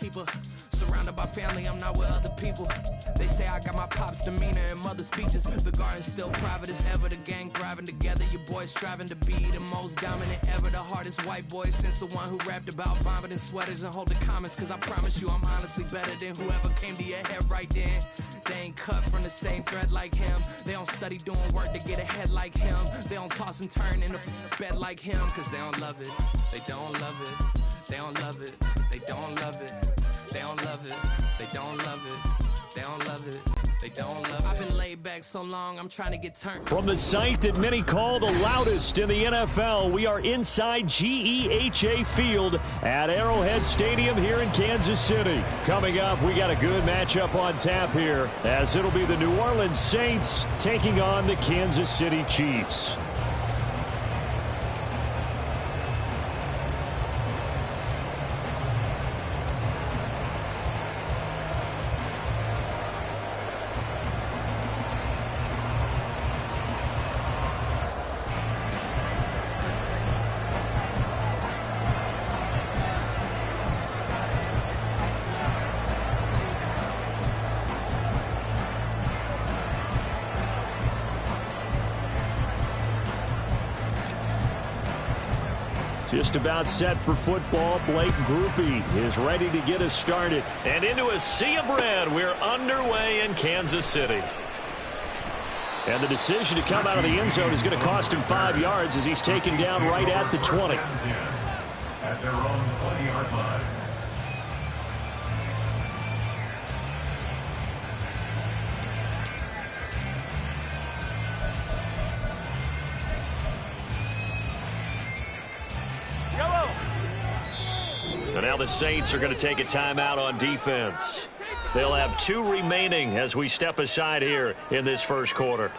keeper. Surrounded by family, I'm not with other people. They say I got my pop's demeanor and mother's speeches. The garden's still private as ever. The gang thriving together. Your boys striving to be the most dominant ever. The hardest white boy since the one who rapped about vomiting sweaters and hold the comments. Cause I promise you I'm honestly better than whoever came to your head right then. They ain't cut from the same thread like him. They don't study doing work to get ahead like him. They don't toss and turn in the bed like him. Cause they don't love it. They don't love it. They don't love it. They don't love it. They don't love it. They don't love it. They don't love it. They don't love it. I've been laid back so long, I'm trying to get turned. From the site that many call the loudest in the NFL, we are inside GEHA Field at Arrowhead Stadium here in Kansas City. Coming up, we got a good matchup on tap here, as it'll be the New Orleans Saints taking on the Kansas City Chiefs. Just about set for football. Blake Grupe is ready to get us started. And into a sea of red, we're underway in Kansas City. And the decision to come out of the end zone is going to cost him 5 yards as he's taken down right at the 20. At their own 20-yard line. And now the Saints are going to take a timeout on defense. They'll have 2 remaining as we step aside here in this first quarter.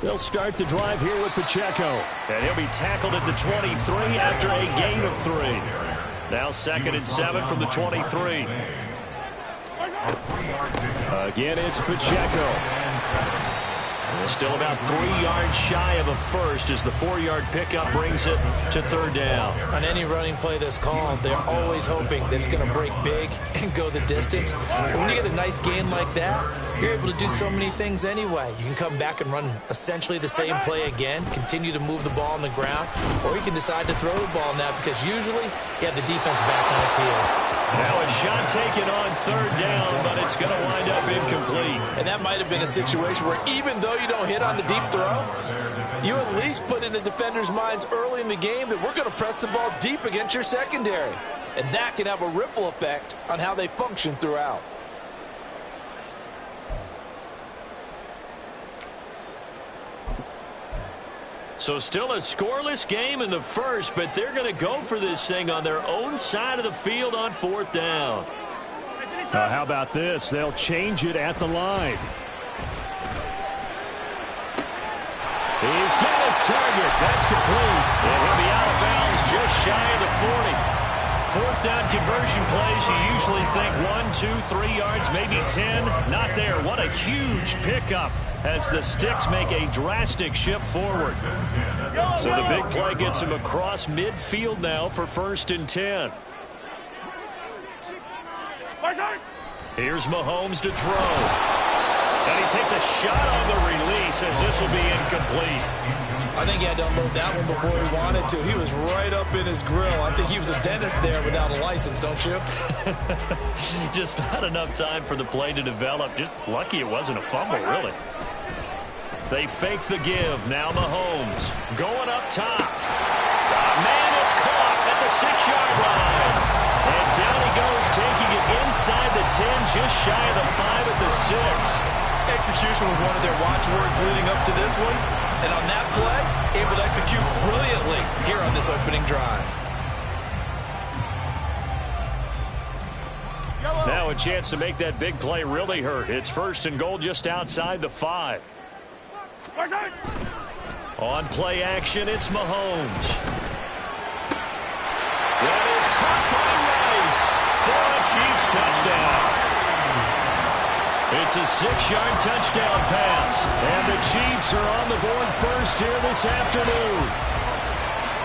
They'll start the drive here with Pacheco. And he'll be tackled at the 23 after a gain of 3. Now 2nd and 7 from the 23. Again, it's Pacheco. Still about 3 yards shy of a first as the 4-yard pickup brings it to 3rd down. On any running play that's called, they're always hoping that it's going to break big and go the distance. But when you get a nice gain like that, you're able to do so many things anyway. You can come back and run essentially the same play again, continue to move the ball on the ground, or you can decide to throw the ball now because usually you have the defense back on its heels. Now a shot taken on 3rd down, but it's going to wind up incomplete. And that might have been a situation where even though you don't hit on the deep throw, you at least put in the defender's minds early in the game that we're going to press the ball deep against your secondary. And that can have a ripple effect on how they function throughout. So still a scoreless game in the first, but they're going to go for this thing on their own side of the field on 4th down. How about this? They'll change it at the line. He's got his target. That's complete. And he'll be out of bounds just shy of the 40. 4th down conversion plays, you usually think 1, 2, 3 yards, maybe 10. Not there. What a huge pickup as the Sticks make a drastic shift forward. So the big play gets him across midfield now for 1st and 10. Here's Mahomes to throw. And he takes a shot on the release as this will be incomplete. I think he had to unload that one before he wanted to. He was right up in his grill. I think he was a dentist there without a license, don't you? Just not enough time for the play to develop. Just lucky it wasn't a fumble, really. They fake the give. Now Mahomes going up top. Man, it's caught at the 6-yard line. And down he goes, taking it inside the 10, just shy of the 5 at the 6. Execution was one of their watchwords leading up to this one. And on that play, able to execute brilliantly here on this opening drive. Now a chance to make that big play really hurt. It's 1st and goal just outside the 5. On play action, it's Mahomes. That is caught by Rice for a Chiefs touchdown. It's a 6-yard touchdown pass. And the Chiefs are on the board first here this afternoon.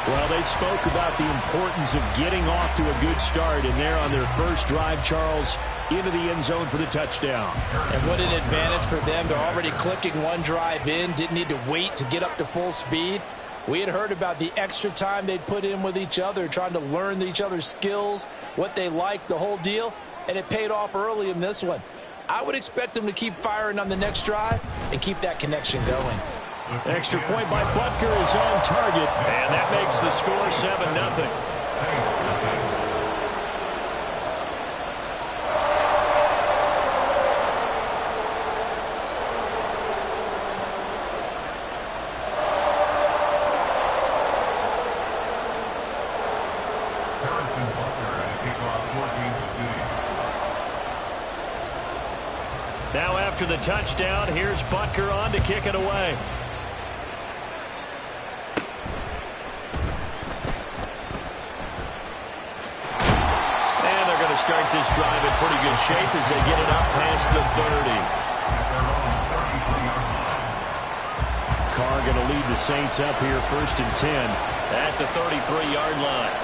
Well, they spoke about the importance of getting off to a good start, and they're on their first drive, Charles, into the end zone for the touchdown. And what an advantage for them. They're already clicking one drive in, didn't need to wait to get up to full speed. We had heard about the extra time they'd put in with each other, trying to learn each other's skills, what they liked, the whole deal, and it paid off early in this one. I would expect them to keep firing on the next drive and keep that connection going. Extra point by Butker is on target, and that makes the score 7-0. Now after the touchdown, here's Butker on to kick it away. Start this drive in pretty good shape as they get it up past the 30. Carr going to lead the Saints up here 1st and 10 at the 33-yard line.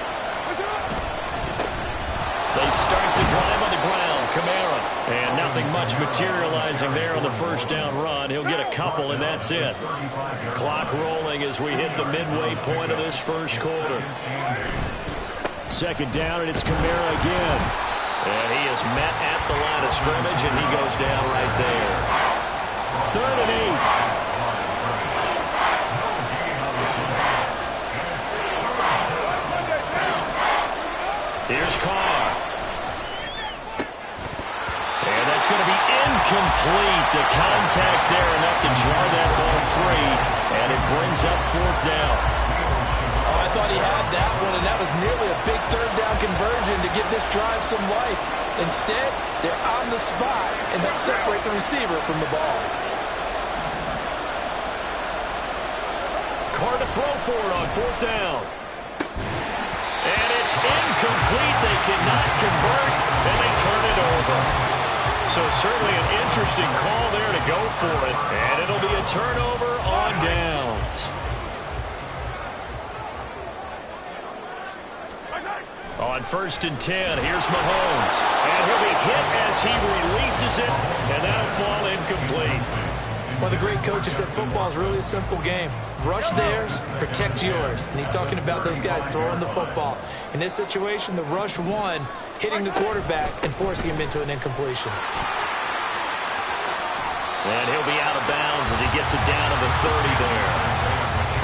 They start the drive on the ground. Kamara. And nothing much materializing there on the first down run. He'll get a couple, and that's it. Clock rolling as we hit the midway point of this first quarter. Second down, and it's Kamara again. And he is met at the line of scrimmage, and he goes down right there. 3rd and 8. Here's Carr. And that's going to be incomplete. The contact there enough to jar that ball free, and it brings up 4th down. I thought he had that one, and that was nearly a big 3rd down conversion to give this drive some life. Instead, they're on the spot and they'll separate the receiver from the ball. Carr to throw for it on 4th down. And it's incomplete. They cannot convert, and they turn it over. So certainly an interesting call there to go for it, and it'll be a turnover on downs. On 1st and 10, here's Mahomes. And he'll be hit as he releases it, and that'll fall incomplete. One of the great coaches said football is really a simple game. Rush theirs, protect yours. And he's talking about those guys throwing the football. In this situation, the rush won, hitting the quarterback and forcing him into an incompletion. And he'll be out of bounds as he gets it down to the 30 there.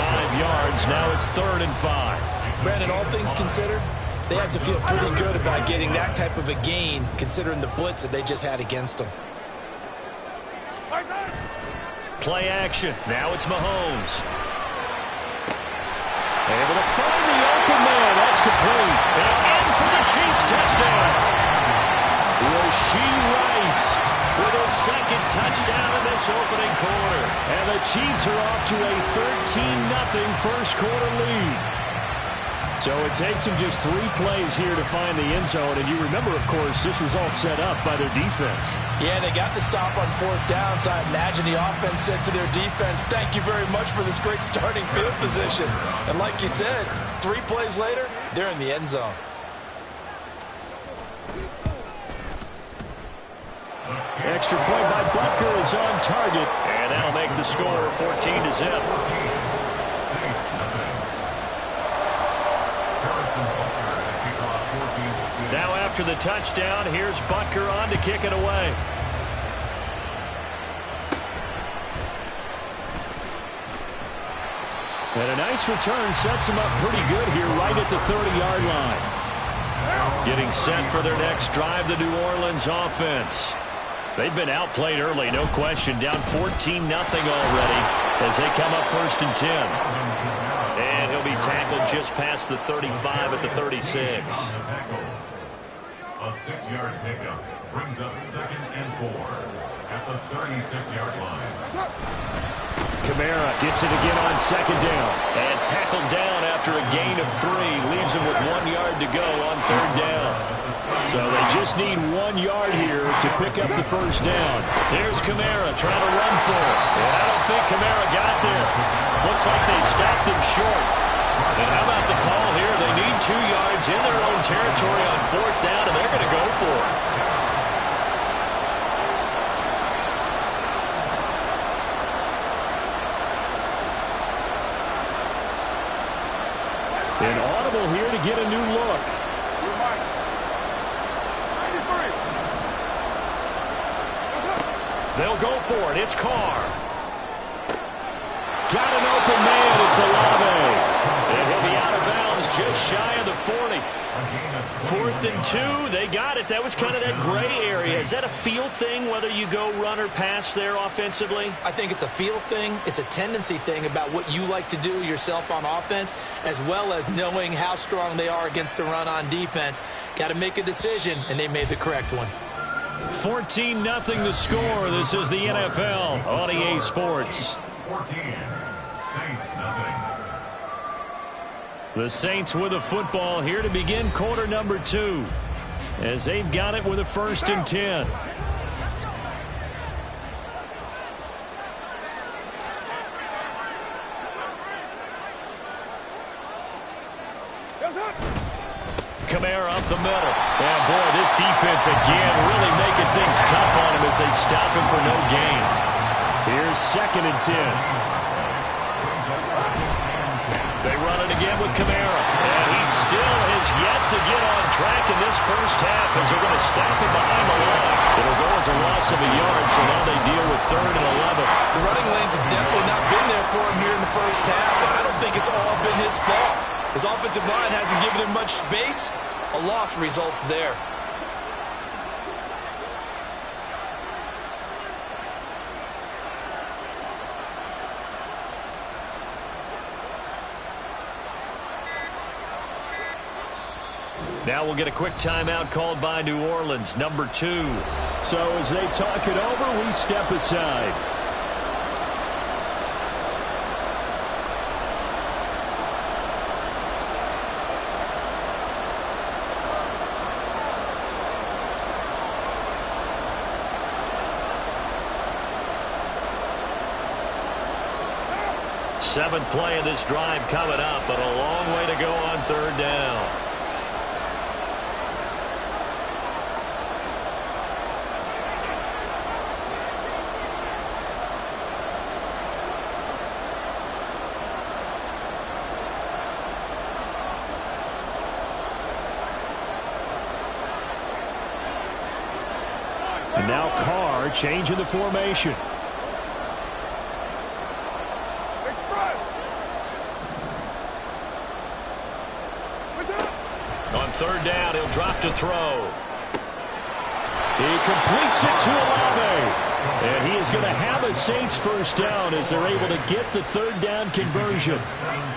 5 yards, now it's 3rd and 5. Brandon, all things considered, they have to feel pretty good about getting that type of a gain, considering the blitz that they just had against them. Play action. Now it's Mahomes. Able to find the open man. That's complete. And in for the Chiefs touchdown. Rashee Rice with his 2nd touchdown in this opening quarter. And the Chiefs are off to a 13-0 first quarter lead. So it takes them just 3 plays here to find the end zone. And you remember, of course, this was all set up by their defense. Yeah, they got the stop on 4th down, so I imagine the offense said to their defense, thank you very much for this great starting field position. And like you said, 3 plays later, they're in the end zone. Extra point by Butker is on target. And that'll make the score 14-0. Now after the touchdown, here's Butker on to kick it away. And a nice return sets him up pretty good here right at the 30-yard line. Getting set for their next drive, the New Orleans offense. They've been outplayed early, no question. Down 14-0 already as they come up 1st and 10. And he'll be tackled just past the 35 at the 36. A 6-yard pickup brings up 2nd and 4 at the 36-yard line. Kamara gets it again on second down. And tackled down after a gain of 3. Leaves him with 1 yard to go on third down. So they just need 1 yard here to pick up the first down. There's Kamara trying to run for it. And I don't think Kamara got there. Looks like they stopped him short. And how about the call here? They need 2 yards in their own territory on fourth down, and they're going to go for it. An audible here to get a new look. They'll go for it. It's Carr. Got an open man. It's Olave. And he'll be out of bounds just shy of the 40. 4th and 2. They got it. That was kind of that gray area. Is that a feel thing, whether you go run or pass there offensively? I think it's a feel thing. It's a tendency thing about what you like to do yourself on offense, as well as knowing how strong they are against the run on defense. Got to make a decision, and they made the correct one. 14-0 the score. This is the NFL on EA Sports. 14. Saints nothing. The Saints with a football here to begin quarter number 2, as they've got it with a 1st and 10. Kamara up the middle. And boy, this defense again really making things tough on him as they stop him for no gain. Here's 2nd and 10. They run it again with Kamara. And he still has yet to get on track in this first half as they're going to stop him behind the line. It'll go as a loss of a yard, so now they deal with 3rd and 11. The running lanes have definitely not been there for him here in the first half, and I don't think it's all been his fault. His offensive line hasn't given him much space. A loss results there. Now we'll get a quick timeout called by New Orleans, number 2. So as they talk it over, we step aside. Seventh play of this drive coming up, but a long way to go on third down. And now Carr changing the formation. On third down, he'll drop to throw. He completes it to Olave. And he is going to have a Saints first down as they're able to get the third down conversion.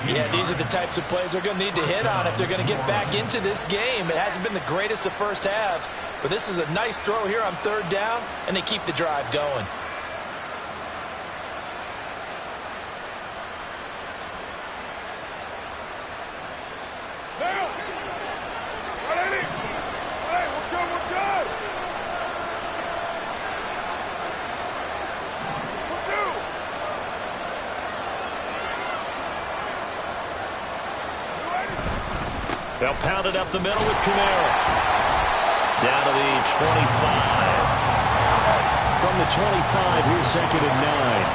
Yeah, these are the types of plays they're going to need to hit on if they're going to get back into this game. It hasn't been the greatest of first halves, but this is a nice throw here on third down, and they keep the drive going. They'll pound it up the middle with Kamara. Down to the 25. From the 25, here's 2nd and 9.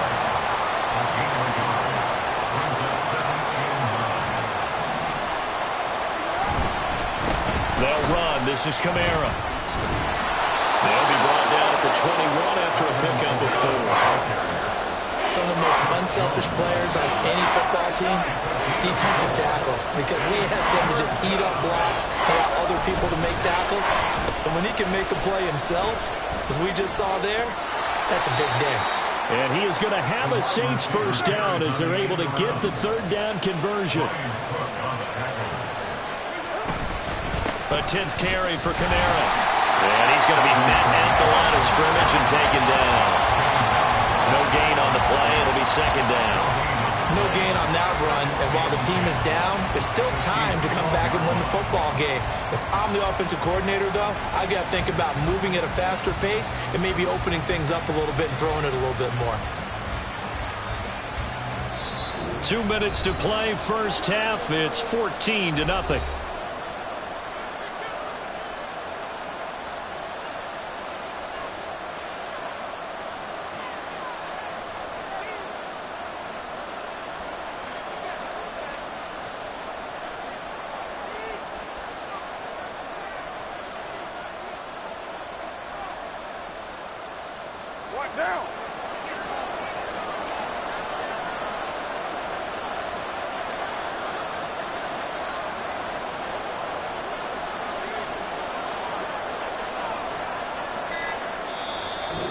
They'll run. This is Kamara. They'll be brought down at the 21 after a pickup of 4. Some of the most unselfish players on any football team, defensive tackles, because we ask them to just eat up blocks, allow other people to make tackles. And when he can make a play himself, as we just saw there, that's a big day. And he is going to have a Saints first down as they're able to get the third down conversion. A 10th carry for Kamara. And he's going to be met at the line of scrimmage and taken down. No gain on the play. It'll be a second down. No gain on that run, and while the team is down, there's still time to come back and win the football game. If I'm the offensive coordinator, though, I got to think about moving at a faster pace and maybe opening things up a little bit and throwing it a little bit more. 2 minutes to play, first half. It's 14-0.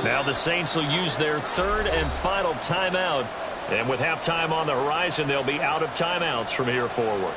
Now the Saints will use their third and final timeout. And with halftime on the horizon, they'll be out of timeouts from here forward.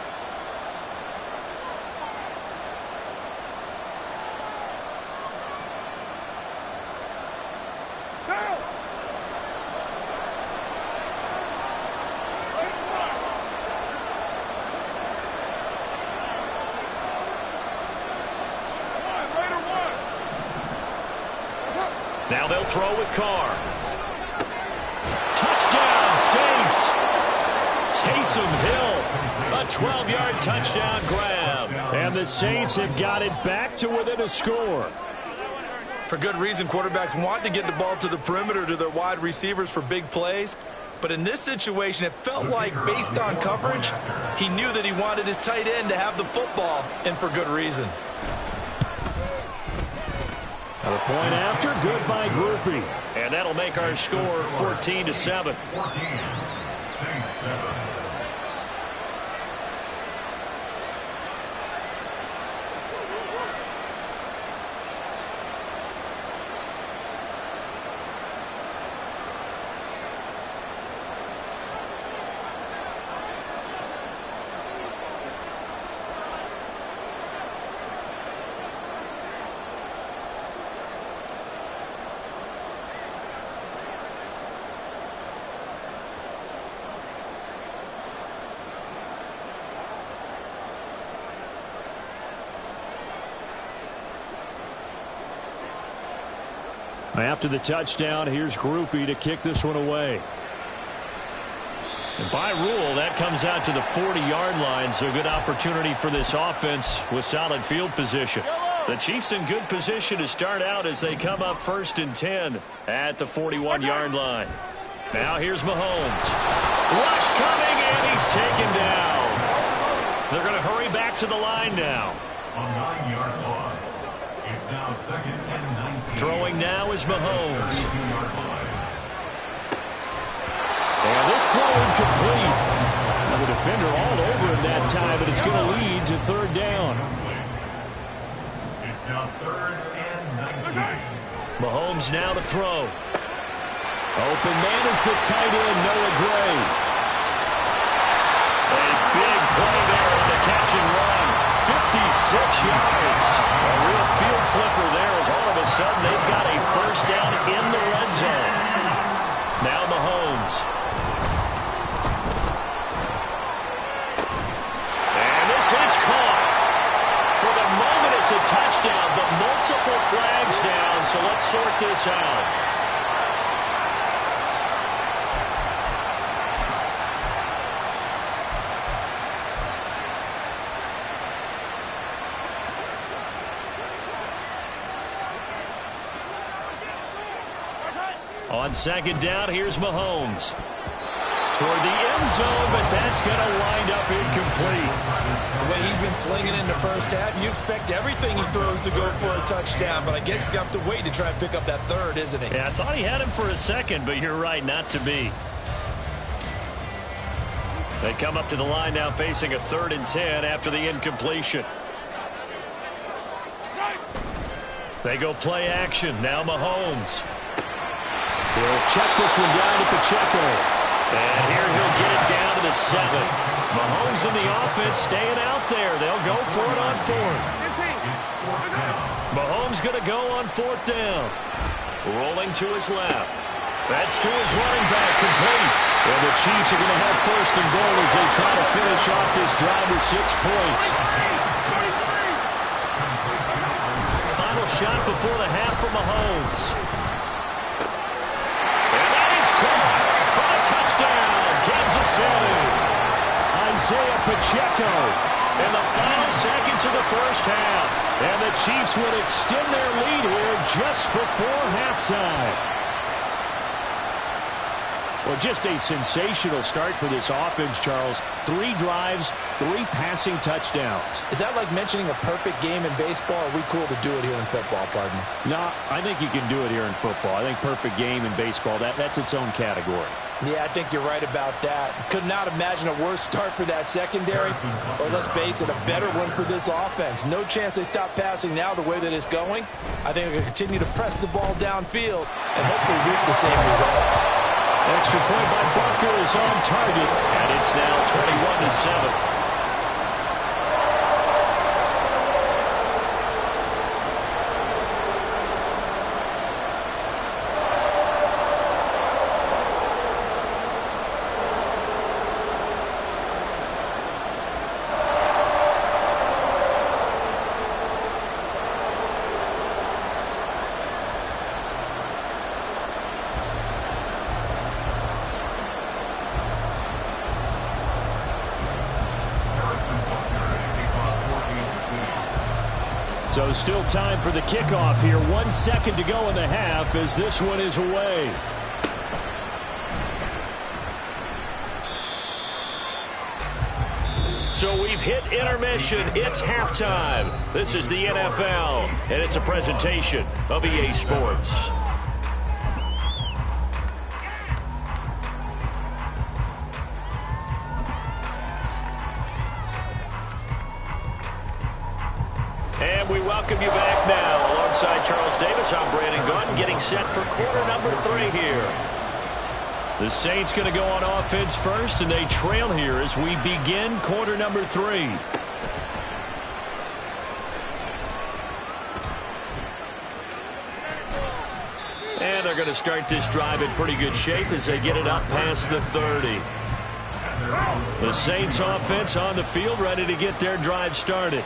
Now they'll throw with Carr. Touchdown, Saints. Taysom Hill, a 12-yard touchdown grab. And the Saints have got it back to within a score. For good reason, quarterbacks want to get the ball to the perimeter to their wide receivers for big plays. But in this situation, it felt like, based on coverage, he knew that he wanted his tight end to have the football, and for good reason. A point after, good by Groupie. And that'll make our score 14-7. 14, Saints 7. After the touchdown, here's Groupie to kick this one away. And by rule, that comes out to the 40-yard line, so good opportunity for this offense with solid field position. The Chiefs in good position to start out as they come up 1st and 10 at the 41-yard line. Now here's Mahomes. Rush coming, and he's taken down. They're going to hurry back to the line now. A 9-yard loss. It's now 2nd and 19. Throwing now is Mahomes. And this throw incomplete. Now the defender all over him that time, but it's going to lead to 3rd down. It's now 3rd and 19. Mahomes now to throw. Open man is the tight end, Noah Gray. A big play there on the catch and run. 56 yards. A real field flipper there as all of a sudden they've got a 1st down in the red zone. Now Mahomes. And this is caught. For the moment it's a touchdown, but multiple flags down, so let's sort this out. On 2nd down, here's Mahomes. Toward the end zone, but that's going to wind up incomplete. The way he's been slinging in the first half, you expect everything he throws to go for a touchdown, but I guess he's going to have to wait to try and pick up that 3rd, isn't he? Yeah, I thought he had him for a second, but you're right, not to be. They come up to the line now facing a 3rd and 10 after the incompletion. They go play action. Now Mahomes. He'll check this one down to Pacheco. And here he'll get it down to the 7. Mahomes and the offense staying out there. They'll go for it on 4th. Mahomes going to go on 4th down. Rolling to his left. That's to his running back, complete. And the Chiefs are going to have first and goal as they try to finish off this drive with 6 points. Final shot before the half from Mahomes. And that is caught for a touchdown, Kansas City. Isaiah Pacheco in the final seconds of the first half. And the Chiefs would extend their lead here just before halftime. Well, just a sensational start for this offense, Charles. 3 drives, 3 passing touchdowns. Is that like mentioning a perfect game in baseball? Or are we cool to do it here in football, pardon me? No, I think you can do it here in football. I think perfect game in baseball, that's its own category. Yeah, I think you're right about that. Could not imagine a worse start for that secondary, or let's face it, a better one for this offense. No chance they stop passing now the way that it's going. I think they're going to continue to press the ball downfield and hopefully reap the same results. Extra point by Butker is on target, and it's now 21-7. So still time for the kickoff here. 1 second to go in the half as this one is away. So we've hit intermission. It's halftime. This is the NFL, and it's a presentation of EA Sports. And we welcome you back now. Alongside Charles Davis, I'm Brandon Gunn, getting set for quarter number 3 here. The Saints going to go on offense first, and they trail here as we begin quarter number 3. And they're going to start this drive in pretty good shape as they get it up past the 30. The Saints offense on the field, ready to get their drive started.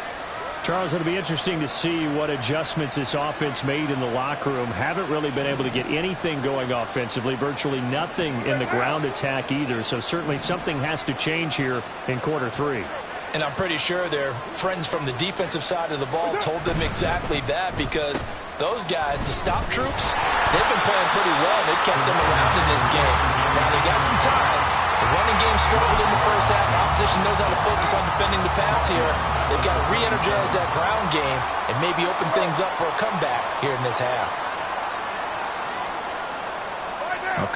Charles, it'll be interesting to see what adjustments this offense made in the locker room. Haven't really been able to get anything going offensively, virtually nothing in the ground attack either. So certainly something has to change here in quarter 3. And I'm pretty sure their friends from the defensive side of the ball told them exactly that, because those guys, the stop troops, they've been playing pretty well. They've kept them around in this game. Now they got some time. The running game struggled in the first half. Opposition knows how to focus on defending the pass here. They've got to re-energize that ground game and maybe open things up for a comeback here in this half.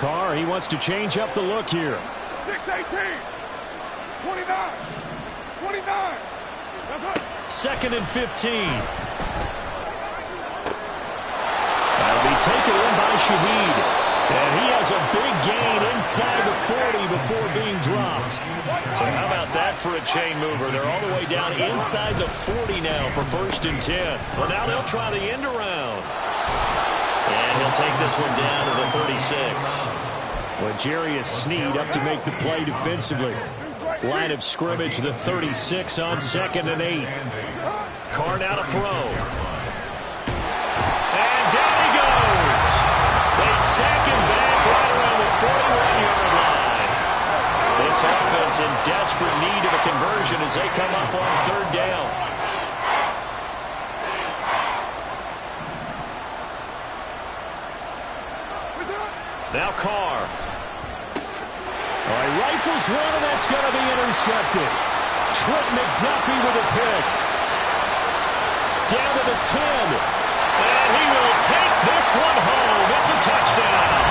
Carr, he wants to change up the look here. 6-18, 29, 29. Second and 15. That'll be taken in by Shaheed. And he has a big gain inside the 40 before being dropped. So how about that for a chain mover? They're all the way down inside the 40 now for first and 10. Well, now they'll try the end around. And he'll take this one down to the 36. Well, Jarius Sneed up to make the play defensively. Line of scrimmage, the 36 on 2nd and 8. Carr now to throw. And down he goes. They sack him back right around the 41-yard line. This offense in desperate need of a conversion as they come up on 3rd down. Now Carr. All right, rifles one, and that's going to be intercepted. Trent McDuffie with a pick. Down to the 10. And he will take this one home. It's a touchdown.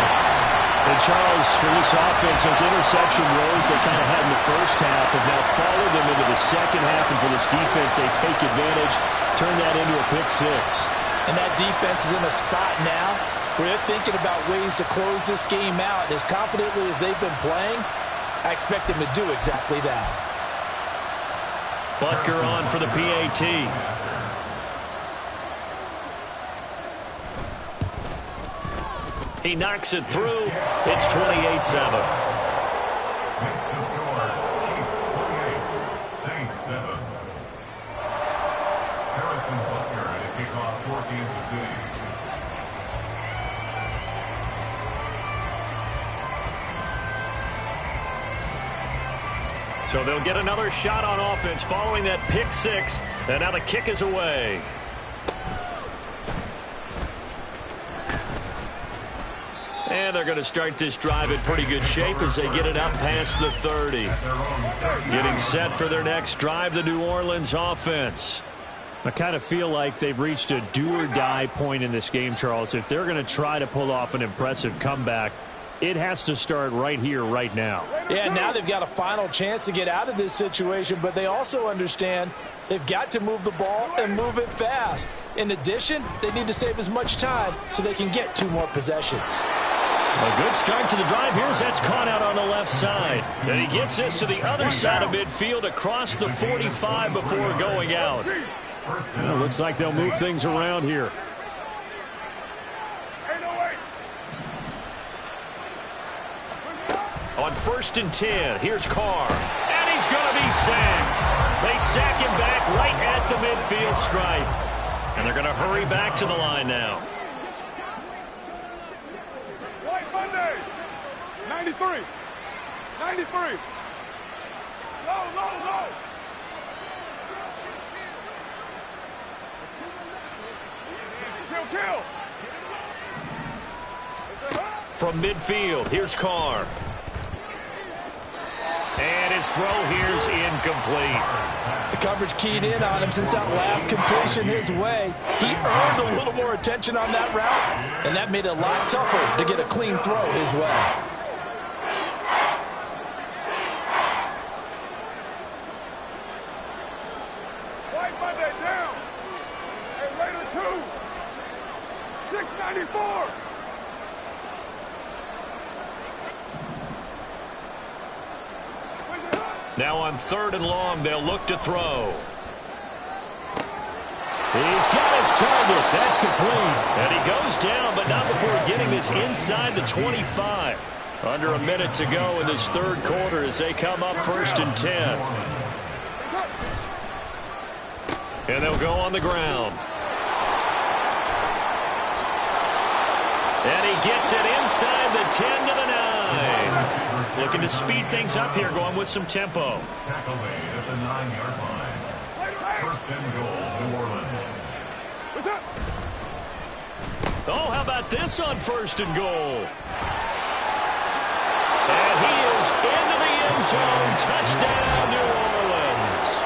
And Charles, for this offense, those interception rows they kind of had in the first half have now followed them into the second half. And for this defense, they take advantage, turn that into a pick 6. And that defense is in a spot now where they're thinking about ways to close this game out. As confidently as they've been playing, I expect them to do exactly that. Butker on for the PAT. He knocks it through. It's 28-7. City. So they'll get another shot on offense following that pick six, and now the kick is away. And they're going to start this drive in pretty good shape as they get it up past the 30. Getting set for their next drive, the New Orleans offense. I kind of feel like they've reached a do-or-die point in this game, Charles. If they're going to try to pull off an impressive comeback, it has to start right here, right now. Yeah, now they've got a final chance to get out of this situation, but they also understand they've got to move the ball and move it fast. In addition, they need to save as much time so they can get 2 more possessions. A good start to the drive. Here's that's caught out on the left side. And he gets this to the other side of midfield across the 45 before going out. Well, looks like they'll move things around here. On 1st and 10, here's Carr. And he's going to be sacked. They sack him back right at the midfield stripe. And they're going to hurry back to the line now. White Monday. 93. 93. Low, low, low. Kill, kill. From midfield, here's Carr. And his throw here's incomplete. The coverage keyed in on him since that last completion his way. He earned a little more attention on that route, and that made it a lot tougher to get a clean throw his way. White Monday down. And later 2. 694. Now on 3rd and long, they'll look to throw. He's got his target. That's complete. And he goes down, but not before getting this inside the 25. Under a minute to go in this 3rd quarter as they come up 1st and 10. And they'll go on the ground. And he gets it inside the 10 to the 9. Looking to speed things up here, going with some tempo. Tackle made at the 9-yard line. 1st and goal, New Orleans. What's up? Oh, how about this on 1st and goal? And he is into the end zone. Touchdown, New Orleans.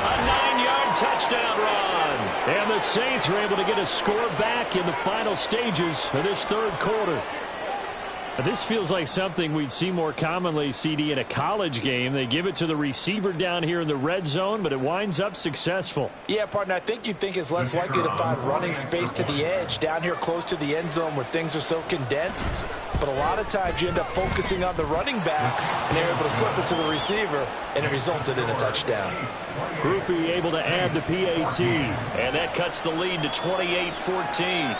A 9-yard touchdown run. And the Saints are able to get a score back in the final stages of this 3rd quarter. This feels like something we'd see more commonly, CD, in a college game. They give it to the receiver down here in the red zone, but it winds up successful. Yeah, partner, I think you'd think it's less likely to find running space to the edge down here close to the end zone where things are so condensed. But a lot of times you end up focusing on the running backs, and they're able to slip it to the receiver, and it resulted in a touchdown. Groupie able to add the PAT. And that cuts the lead to 28-14.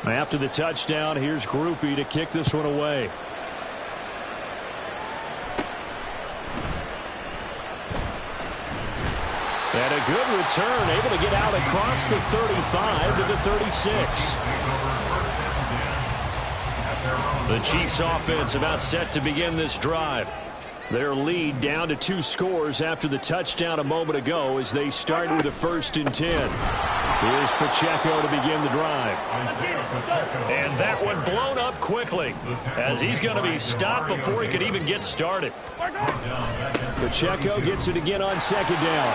After the touchdown, here's Groupie to kick this one away. And a good return, able to get out across the 35 to the 36. The Chiefs offense about set to begin this drive. Their lead down to 2 scores after the touchdown a moment ago as they start with a 1st and 10. Here's Pacheco to begin the drive. And that one blown up quickly as he's going to be stopped before he could even get started. Pacheco gets it again on 2nd down.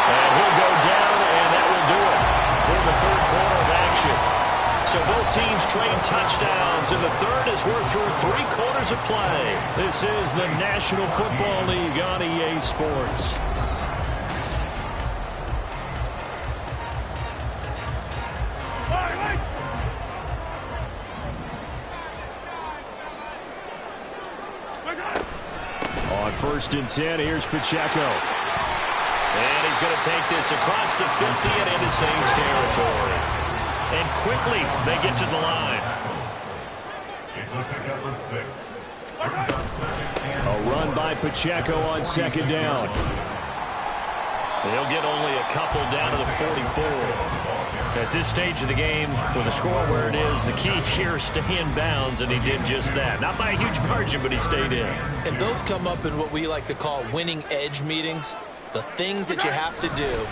And he'll go down, and that will do it for the 3rd quarter of action. So both teams trade touchdowns, and the 3rd as we're through 3 quarters of play. This is the National Football League on EA Sports. On 1st and 10, here's Pacheco. And he's going to take this across the 50 and into Saints territory. And quickly, they get to the line. It's a pickup of 6. A run by Pacheco on 2nd down. They'll get only a couple down to the 44. At this stage of the game, with the score where it is, the key here is stay in bounds, and he did just that. Not by a huge margin, but he stayed in. And those come up in what we like to call winning edge meetings. The things that you have to do,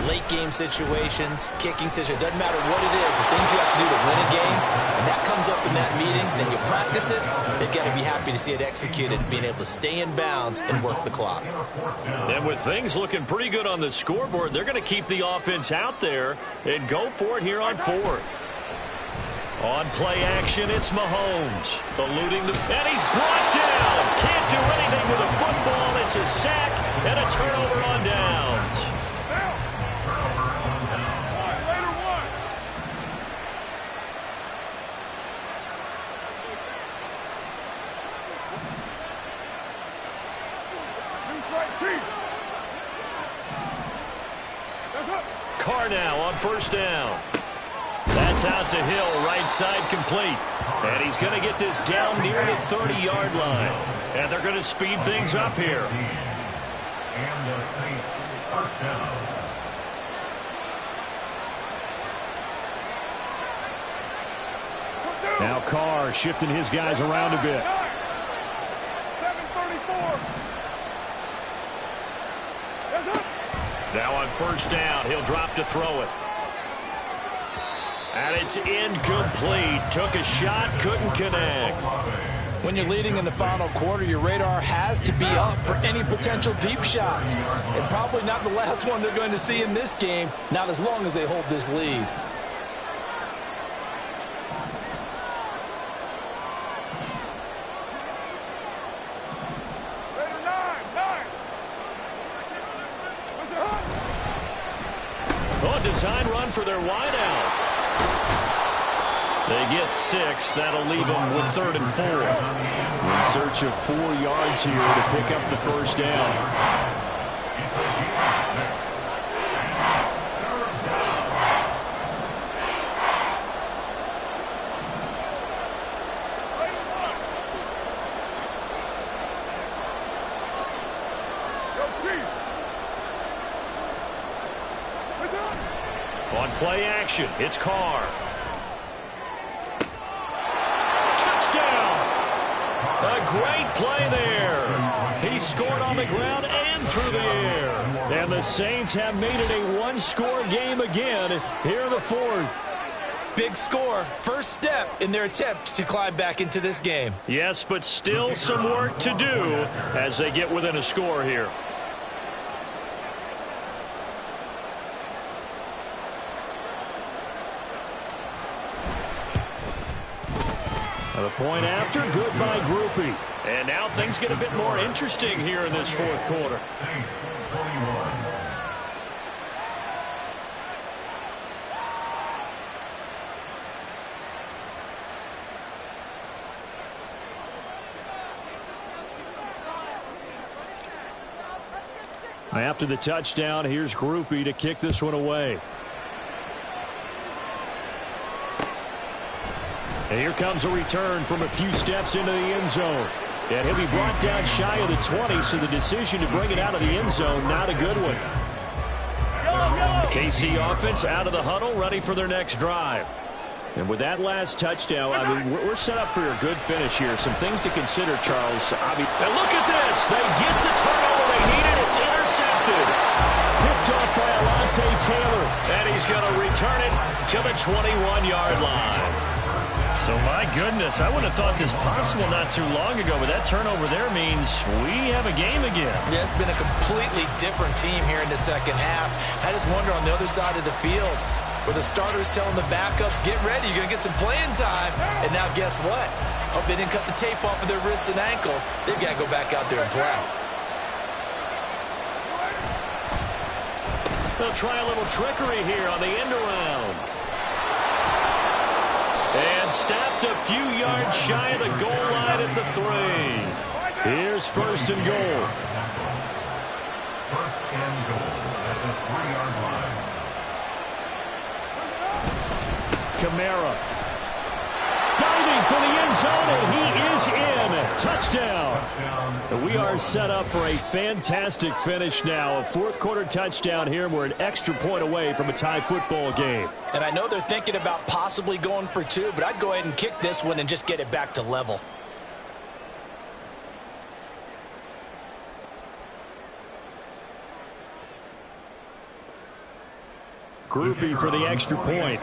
late game situations, kicking situations, doesn't matter what it is, the things you have to do to win a game, and that comes up in that meeting, then you practice it, they've got to be happy to see it executed, being able to stay in bounds and work the clock. And with things looking pretty good on the scoreboard, they're going to keep the offense out there and go for it here on 4th. On play action, it's Mahomes. Eluding the... And he's brought down. Can't do anything with a football. It's a sack and a turnover on downs. Carr now on 1st down. That's out to Hill, right side complete. And he's going to get this down near the 30-yard line. And they're going to speed things up here. And the Saints first down. Now Carr shifting his guys around a bit. 734. Now on 1st down, he'll drop to throw it. And it's incomplete. Took a shot, couldn't connect. When you're leading in the final quarter, your radar has to be up for any potential deep shots. And probably not the last one they're going to see in this game, not as long as they hold this lead. Oh, design run for their wideout. They get 6. That'll leave them with 3rd and 4. In search of 4 yards here to pick up the 1st down. On play action, it's Carr. A great play there. He scored on the ground and through the air. And the Saints have made it a one-score game again here in the 4th. Big score, first step in their attempt to climb back into this game. Yes, but still some work to do as they get within a score here. The point after, good by Groupie. And now things get a bit more interesting here in this 4th quarter. Saints 41. After the touchdown, here's Groupie to kick this one away. And here comes a return from a few steps into the end zone. And he'll be brought down shy of the 20, so the decision to bring it out of the end zone, not a good one. The KC offense out of the huddle, ready for their next drive. And with that last touchdown, I mean, we're set up for a good finish here. Some things to consider, Charles. And look at this. They get the turnover they needed. It's intercepted. Picked off by Alontae Taylor. And he's going to return it to the 21-yard line. So, my goodness, I wouldn't have thought this possible not too long ago, but that turnover there means we have a game again. Yeah, it's been a completely different team here in the second half. I just wonder on the other side of the field, where the starters telling the backups, get ready, you're going to get some playing time. And now guess what? Hope they didn't cut the tape off of their wrists and ankles. They've got to go back out there and play. They'll try a little trickery here on the end around. And stopped a few yards shy of the goal line at the 3. Here's first and goal. First and goal at the 3-yard line. Kamara. Diving for the end zone, and he is in. Touchdown. We are set up for a fantastic finish now. A fourth-quarter touchdown here. We're an extra point away from a tie football game. And I know they're thinking about possibly going for 2, but I'd go ahead and kick this one and just get it back to level. Groupie for the extra point.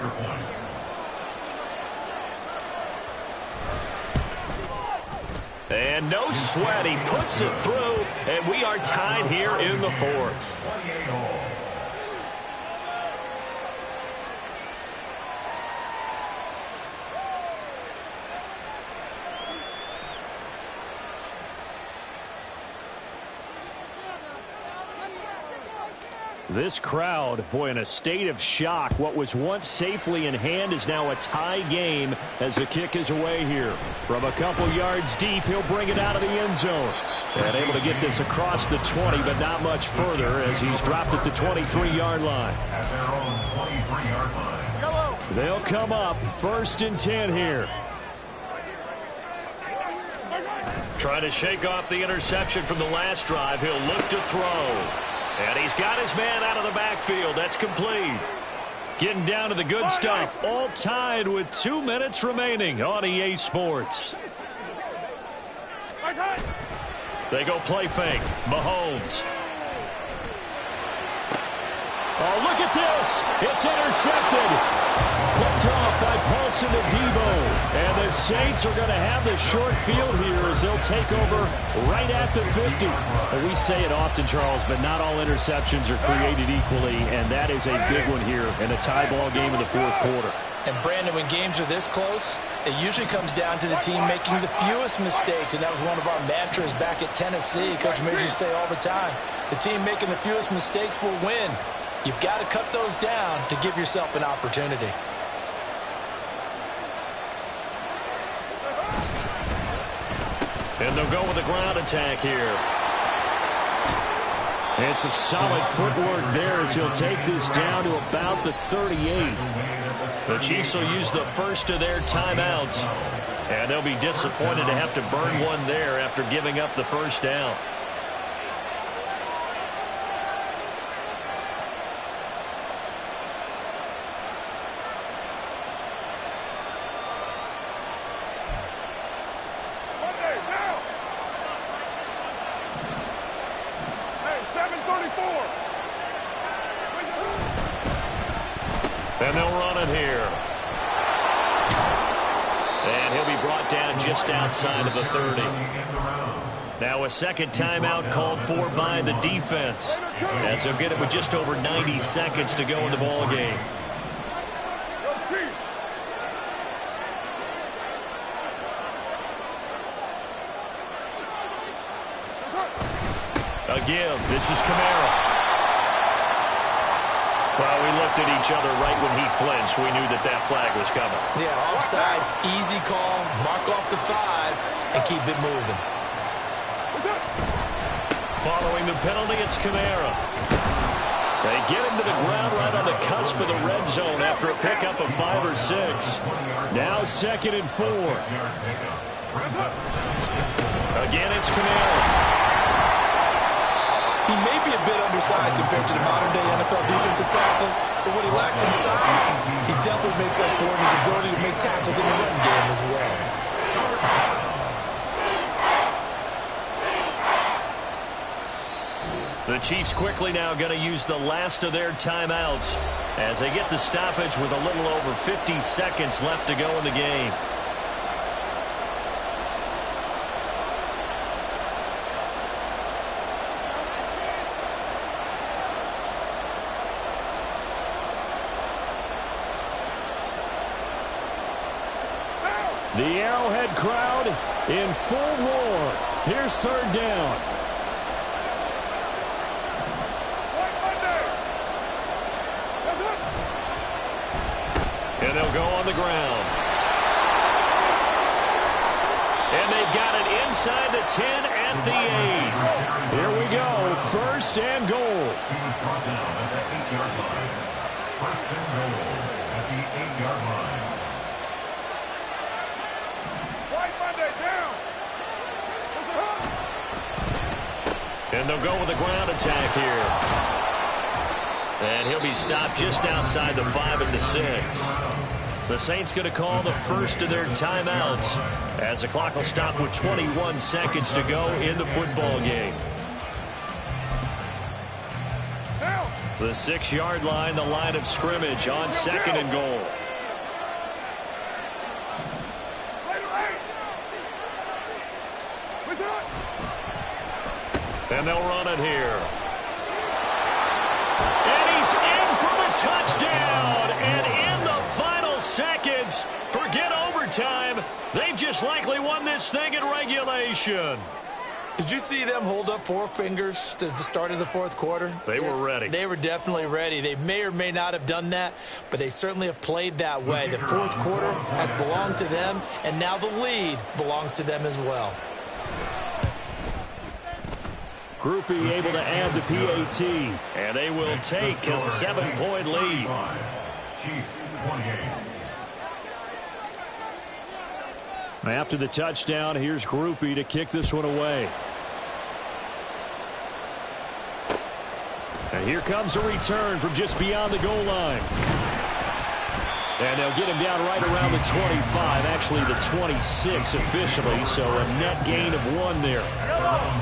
And no sweat. He puts it through, and we are tied here in the fourth. 28 all. This crowd, boy, in a state of shock. What was once safely in hand is now a tie game as the kick is away here. From a couple yards deep, he'll bring it out of the end zone. And able to get this across the 20, but not much further as he's dropped it to 23-yard line. At their own 23-yard line. They'll come up first and 10 here. Trying to shake off the interception from the last drive. He'll look to throw. And he's got his man out of the backfield. That's complete. Getting down to the good stuff. All tied with 2 minutes remaining on EA Sports. They go play fake. Mahomes. Oh, look at this. It's intercepted. Picked off by Paulson Adebo. And the Saints are going to have the short field here as they'll take over right at the 50. And we say it often, Charles, but not all interceptions are created equally, and that is a big one here in a tie ball game in the fourth quarter. And, Brandon, when games are this close, it usually comes down to the team making the fewest mistakes, and that was one of our mantras back at Tennessee. Coach Mears used to say all the time, the team making the fewest mistakes will win. You've got to cut those down to give yourself an opportunity. And they'll go with a ground attack here. And some solid footwork there as he'll take this down to about the 38. The Chiefs will use the first of their timeouts. And they'll be disappointed to have to burn one there after giving up the first down. And they'll run it here. And he'll be brought down just outside of the 30. Now a second timeout called for by the defense, as they'll get it with just over 90 seconds to go in the ball game. A give. This is Kamara. Well, we looked at each other right when he flinched. We knew that that flag was coming. Yeah, offsides, easy call, mark off the 5, and keep it moving. Following the penalty, it's Kamara. They get him to the ground right on the cusp of the red zone after a pickup of 5 or 6. Now 2nd and 4. Again, it's Kamara. He may be a bit undersized compared to the modern-day NFL defensive tackle, but what he lacks in size, he definitely makes up for in his ability to make tackles in the run game as well. The Chiefs quickly now going to use the last of their timeouts as they get the stoppage with a little over 50 seconds left to go in the game. The Arrowhead crowd in full roar. Here's 3rd down. And they'll go on the ground. And they've got it inside the 10 at the 8. Here we go, 1st and goal. He was brought down at the 8-yard line. 1st and goal at the 8-yard line. White Monday down. And they'll go with a ground attack here. And he'll be stopped just outside the 5 at the 6. The Saints going to call the first of their timeouts as the clock will stop with 21 seconds to go in the football game. The 6-yard line, the line of scrimmage on 2nd and goal. And they'll run it here. And he's in for the touchdown. And in the final seconds, forget overtime. They've just likely won this thing in regulation. Did you see them hold up 4 fingers to the start of the 4th quarter? They were ready. They were definitely ready. They may or may not have done that, but they certainly have played that way. The 4th quarter has belonged to them, and now the lead belongs to them as well. Groupie able to add the PAT. And they will take a 7-point lead. Chiefs 28. After the touchdown, here's Groupie to kick this one away. And here comes a return from just beyond the goal line. And they'll get him down right around the 25, actually the 26 officially, so a net gain of 1 there.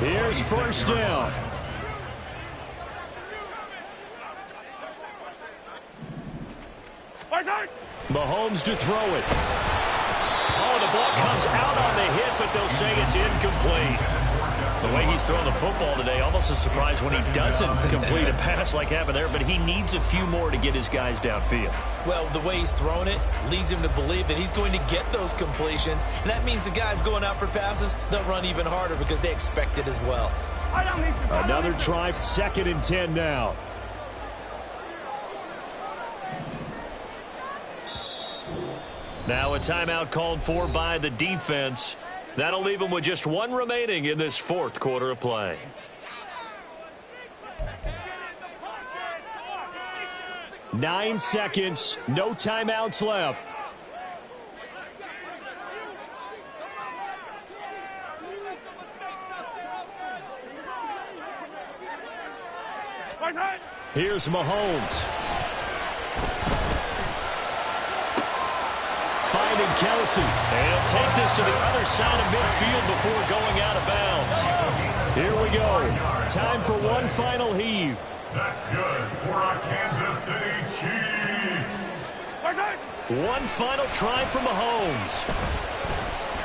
Here's 1st down. Mahomes to throw it. Oh, the ball comes out on the hit, but they'll say it's incomplete. The way he's throwing the football today, almost a surprise when he doesn't complete a pass like happened there, but he needs a few more to get his guys downfield. Well, the way he's thrown it leads him to believe that he's going to get those completions, and that means the guys going out for passes, they'll run even harder because they expect it as well. Another try, 2nd and 10 now. Now a timeout called for by the defense. That'll leave them with just 1 remaining in this 4th quarter of play. Nine seconds, no timeouts left. Here's Mahomes. Finding Kelsey. And he'll take this to the other side of midfield before going out of bounds. Here we go. Time for one final heave. That's good for our Kansas City Chiefs. One final try for Mahomes.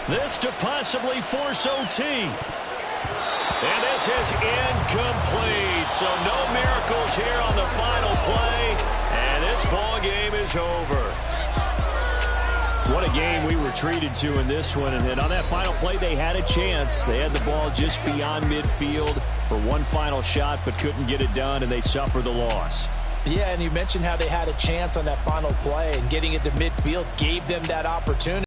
This to possibly force OT. And this is incomplete. So no miracles here on the final play. And this ball game is over. What a game we were treated to in this one. And then on that final play, they had a chance. They had the ball just beyond midfield for one final shot, but couldn't get it done, and they suffered the loss. Yeah, and you mentioned how they had a chance on that final play, and getting it to midfield gave them that opportunity.